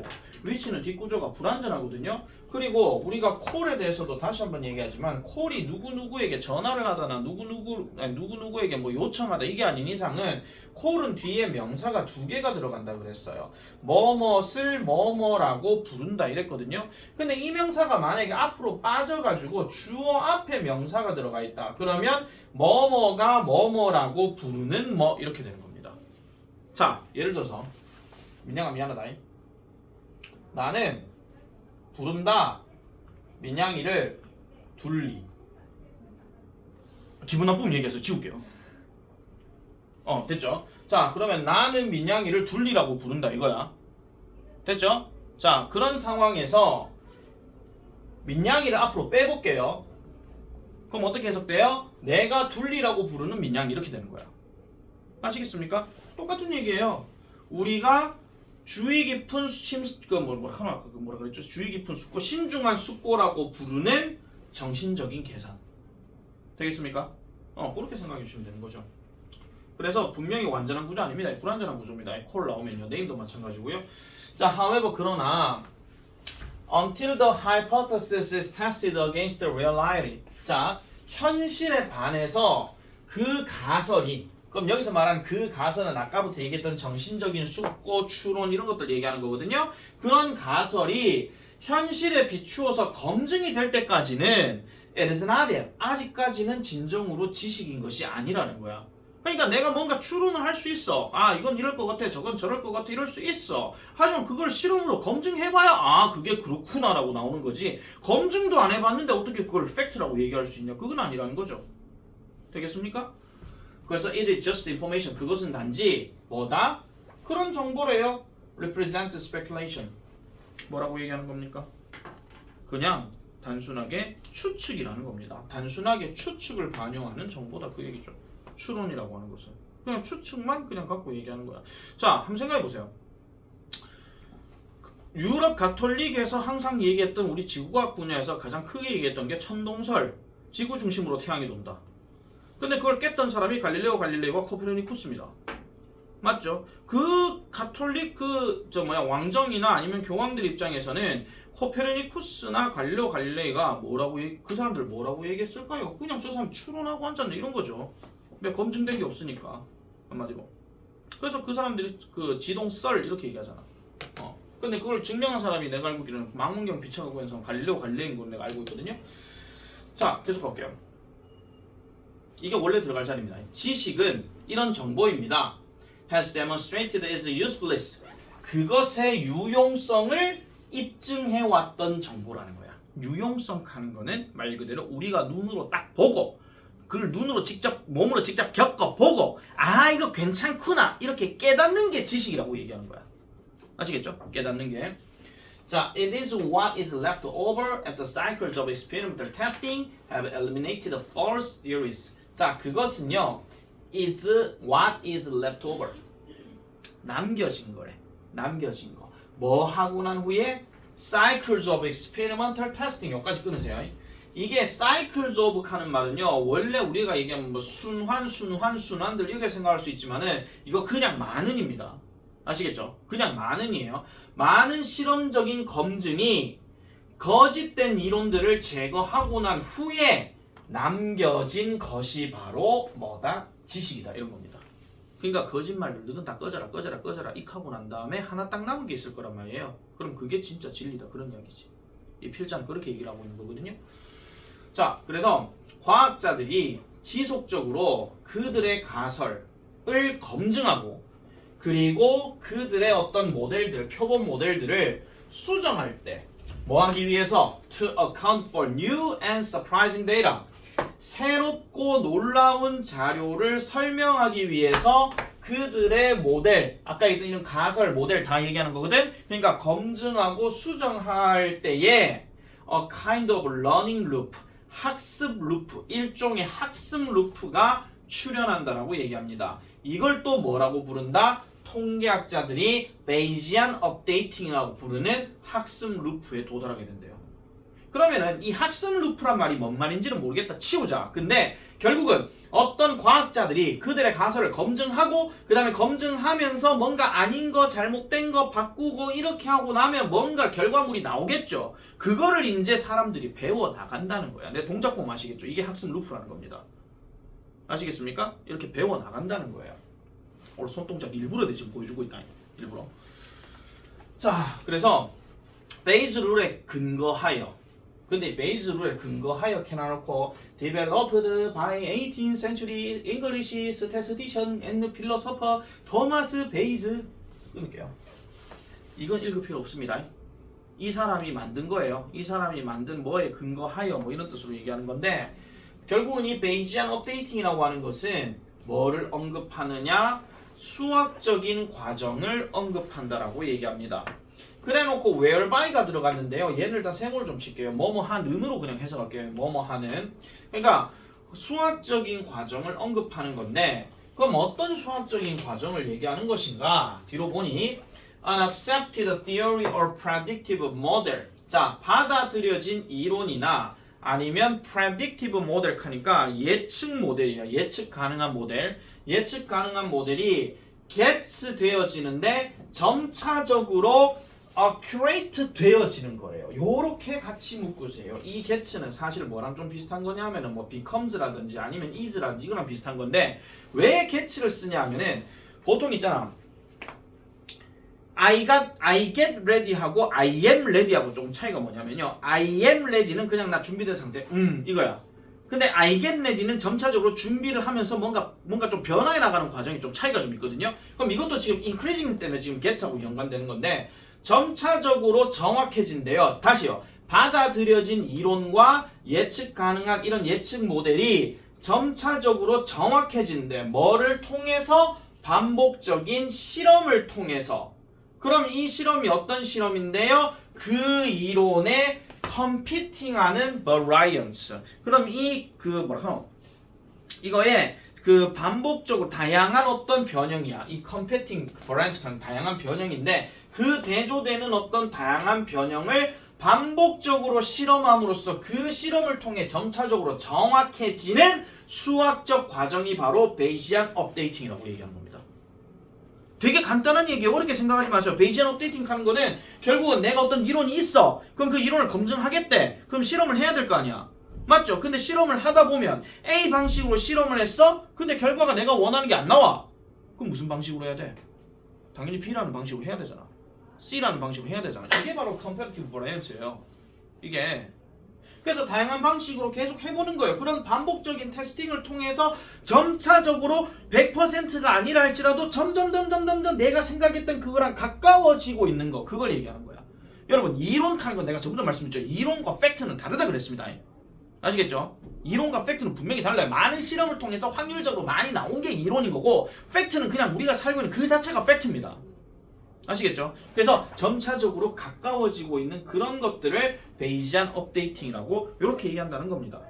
위치는 뒷구조가 불완전하거든요. 그리고 우리가 콜에 대해서도 다시 한번 얘기하지만 콜이 누구누구에게 전화를 하거나 누구누구에게 뭐 요청하다 이게 아닌 이상은 콜은 뒤에 명사가 두 개가 들어간다 그랬어요. 뭐뭇을 뭐뭐라고 부른다 이랬거든요. 근데 이 명사가 만약에 앞으로 빠져가지고 주어 앞에 명사가 들어가 있다. 그러면 뭐뭐가 뭐뭐라고 부르는 뭐 이렇게 되는 겁니다. 자 예를 들어서 민양아 미안하다. 나는 부른다 민양이를 둘리. 기분 나쁘면 얘기해서 지울게요. 됐죠? 자 그러면 나는 민양이를 둘리라고 부른다 이거야. 됐죠? 자 그런 상황에서 민양이를 앞으로 빼볼게요. 그럼 어떻게 해석돼요? 내가 둘리라고 부르는 민양이 이렇게 되는 거야. 아시겠습니까? 똑같은 얘기예요. 우리가 주의 깊은 뭐라 그랬죠? 주의 깊은 숙고, 신중한 숙고라고 부르는 정신적인 계산. 되겠습니까? 그렇게 생각해 주시면 되는 거죠. 그래서 분명히 완전한 구조 아닙니다. 불완전한 구조입니다. 콜 나오면요. 네임도 마찬가지고요. 자, however 그러나 until the hypothesis is tested against the reality. 자, 현실에 반해서 그 가설이 그럼 여기서 말하는 그 가설은 아까부터 얘기했던 정신적인 숙고, 추론 이런 것들 얘기하는 거거든요. 그런 가설이 현실에 비추어서 검증이 될 때까지는 it is not yet. 아직까지는 진정으로 지식인 것이 아니라는 거야. 그러니까 내가 뭔가 추론을 할 수 있어. 이건 이럴 것 같아. 저건 저럴 것 같아. 이럴 수 있어. 하지만 그걸 실험으로 검증해봐야 그게 그렇구나라고 나오는 거지. 검증도 안 해봤는데 어떻게 그걸 팩트라고 얘기할 수 있냐. 그건 아니라는 거죠. 되겠습니까? 그래서 it is just information. 그것은 단지 뭐다? 그런 정보래요. represent speculation. 뭐라고 얘기하는 겁니까? 그냥 단순하게 추측이라는 겁니다. 단순하게 추측을 반영하는 정보다 그 얘기죠. 추론이라고 하는 것은 그냥 추측만 그냥 갖고 얘기하는 거야. 자, 한번 생각해 보세요. 유럽 가톨릭에서 항상 얘기했던 우리 지구과학 분야에서 가장 크게 얘기했던 게 천동설, 지구 중심으로 태양이 돈다. 근데 그걸 깼던 사람이 갈릴레오 갈릴레이와 코페르니쿠스입니다. 맞죠? 그 가톨릭 왕정이나 아니면 교황들 입장에서는 코페르니쿠스나 갈릴레오 갈릴레이가 그 사람들 뭐라고 얘기했을까요? 그냥 저 사람 추론하고 앉았네 이런 거죠. 왜 검증된 게 없으니까 한마디로. 그래서 그 사람들이 그 지동설 이렇게 얘기하잖아. 근데 그걸 증명한 사람이 내가 알고 있기로는 망원경 비춰가고 있는 사람 갈릴레오 갈릴레이인 걸 내가 알고 있거든요. 자, 계속 볼게요. 이게 원래 들어갈 자리입니다. 지식은 이런 정보입니다. has demonstrated its usefulness. 그것의 유용성을 입증해왔던 정보라는 거야. 유용성 하는 거는 말 그대로 우리가 눈으로 딱 보고 그걸 눈으로 직접 몸으로 직접 겪어보고 아 이거 괜찮구나 이렇게 깨닫는 게 지식이라고 얘기하는 거야. 아시겠죠? 깨닫는 게. 자, it is what is left over after cycles of experimental testing have eliminated the false theories. 자, 그것은요 is what is left over. 남겨진 거래. 남겨진 거. 뭐 하고 난 후에 cycles of experimental testing 여기까지 끊으세요. 이게 cycles of 하는 말은요 원래 우리가 얘기하면 뭐 순환들 이렇게 생각할 수 있지만은 이거 그냥 만은입니다. 아시겠죠? 그냥 만은이에요. 많은 실험적인 검증이 거짓된 이론들을 제거하고 난 후에 남겨진 것이 바로 뭐다? 지식이다 이런 겁니다. 그러니까 거짓말들은 다 꺼져라 익하고 난 다음에 하나 딱 남은 게 있을 거란 말이에요. 그럼 그게 진짜 진리다 그런 이야기지. 이 필자는 그렇게 얘기를 하고 있는 거거든요. 자, 그래서 과학자들이 지속적으로 그들의 가설을 검증하고 그리고 그들의 어떤 모델들, 표본 모델들을 수정할 때 뭐 하기 위해서? To account for new and surprising data. 새롭고 놀라운 자료를 설명하기 위해서 그들의 모델, 아까 있던 가설 모델 다 얘기하는 거거든. 그러니까 검증하고 수정할 때에 a kind of learning loop, 학습 루프, 일종의 학습 루프가 출현한다라고 얘기합니다. 이걸 또 뭐라고 부른다? 통계학자들이 베이지안 업데이팅이라고 부르는 학습 루프에 도달하게 된대요. 그러면은 이 학습 루프란 말이 뭔 말인지는 모르겠다 치우자. 근데 결국은 어떤 과학자들이 그들의 가설을 검증하고 그 다음에 검증하면서 뭔가 아닌 거 잘못된 거 바꾸고 이렇게 하고 나면 뭔가 결과물이 나오겠죠. 그거를 이제 사람들이 배워 나간다는 거야. 내 동작 보면 아시겠죠? 이게 학습 루프라는 겁니다. 아시겠습니까? 이렇게 배워 나간다는 거예요. 오늘 손동작 일부러 지금 보여주고 있다. 일부러. 자, 그래서 베이즈 룰에 근거하여 근데 베이즈 룰에 근거하여 해놔놓고 developed by 18th century English statistician and philosopher 토마스 베이즈 끊을게요. 이건 읽을 필요 없습니다. 이 사람이 만든 거예요. 이 사람이 만든 뭐에 근거하여 뭐 이런 뜻으로 얘기하는 건데 결국은 이 베이지안 업데이팅이라고 하는 것은 뭐를 언급하느냐 수학적인 과정을 언급한다라고 얘기합니다. 그래놓고 whereby가 들어갔는데요. 얘를 다 세모를 좀 칠게요. 뭐뭐한은으로 그냥 해석할게요. 뭐뭐하는. 그러니까 수학적인 과정을 언급하는 건데 그럼 어떤 수학적인 과정을 얘기하는 것인가? 뒤로 보니 an accepted theory or predictive model. 자, 받아들여진 이론이나 아니면 predictive model 하니까 예측 모델이에요. 예측 가능한 모델. 예측 가능한 모델이 gets 되어지는데 점차적으로 accurate 되어지는 거예요. 요렇게 같이 묶으세요. 이 get는 사실 뭐랑 좀 비슷한 거냐면은 뭐 becomes라든지 아니면 is라든지 이거랑 비슷한 건데 왜 get를 쓰냐 하면은 보통 있잖아. I get ready 하고 I am ready 하고 조금 차이가 뭐냐면요. I am ready는 그냥 나 준비된 상태. 이거야. 근데 I get ready는 점차적으로 준비를 하면서 뭔가 좀 변화해 나가는 과정이 좀 차이가 좀 있거든요. 그럼 이것도 지금 increasing 때문에 지금 get하고 연관되는 건데 점차적으로 정확해진대요. 다시요. 받아들여진 이론과 예측 가능한 이런 예측 모델이 점차적으로 정확해진대. 뭐를 통해서? 반복적인 실험을 통해서. 그럼 이 실험이 어떤 실험인데요? 그 이론에 competing하는 variance. 그럼 이거에 그 반복적으로 다양한 어떤 변형이야. 이 competing variance는 다양한 변형인데 그 대조되는 어떤 다양한 변형을 반복적으로 실험함으로써 그 실험을 통해 점차적으로 정확해지는 수학적 과정이 바로 베이지안 업데이팅이라고 얘기하는 겁니다. 되게 간단한 얘기예요. 어렵게 생각하지 마세요. 베이지안 업데이팅 하는 거는 결국은 내가 어떤 이론이 있어. 그럼 그 이론을 검증하겠대. 그럼 실험을 해야 될 거 아니야. 맞죠? 근데 실험을 하다 보면 A 방식으로 실험을 했어? 근데 결과가 내가 원하는 게 안 나와. 그럼 무슨 방식으로 해야 돼? 당연히 B라는 방식으로 해야 되잖아. C라는 방식으로 해야 되잖아. 이게 바로 comparative variance예요. 이게. 그래서 다양한 방식으로 계속 해보는 거예요. 그런 반복적인 테스팅을 통해서 점차적으로 100%가 아니라 할지라도 점점 내가 생각했던 그거랑 가까워지고 있는 거. 그걸 얘기하는 거야. 여러분 이론하는 건 내가 저번에 말씀드렸죠. 이론과 팩트는 다르다 그랬습니다. 아시겠죠? 이론과 팩트는 분명히 달라요. 많은 실험을 통해서 확률적으로 많이 나온 게 이론인 거고 팩트는 그냥 우리가 살고 있는 그 자체가 팩트입니다. 아시겠죠? 그래서 점차적으로 가까워지고 있는 그런 것들을 베이지안 업데이팅이라고 이렇게 얘기한다는 겁니다.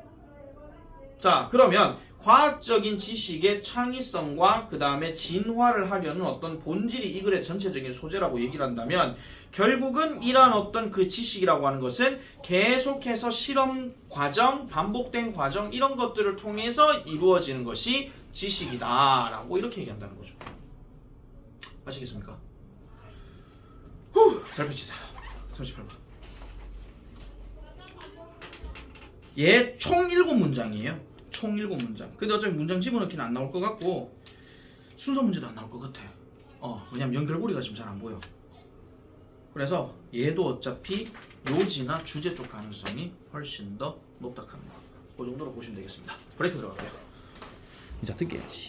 자, 그러면 과학적인 지식의 창의성과 그 다음에 진화를 하려는 어떤 본질이 이 글의 전체적인 소재라고 얘기를 한다면 결국은 이러한 어떤 그 지식이라고 하는 것은 계속해서 실험 과정, 반복된 과정 이런 것들을 통해서 이루어지는 것이 지식이다 라고 이렇게 얘기한다는 거죠. 아시겠습니까? 발표 치세요. 38번. 얘 총 7문장이에요. 총 7문장. 근데 어차피 문장 집어넣기는 안 나올 것 같고 순서 문제도 안 나올 것 같아. 왜냐면 연결고리가 지금 잘 안 보여. 그래서 얘도 어차피 요지나 주제 쪽 가능성이 훨씬 더 높다 합니다. 그 정도로 보시면 되겠습니다. 브레이크 들어갈게요. 이제 뜯겨야지.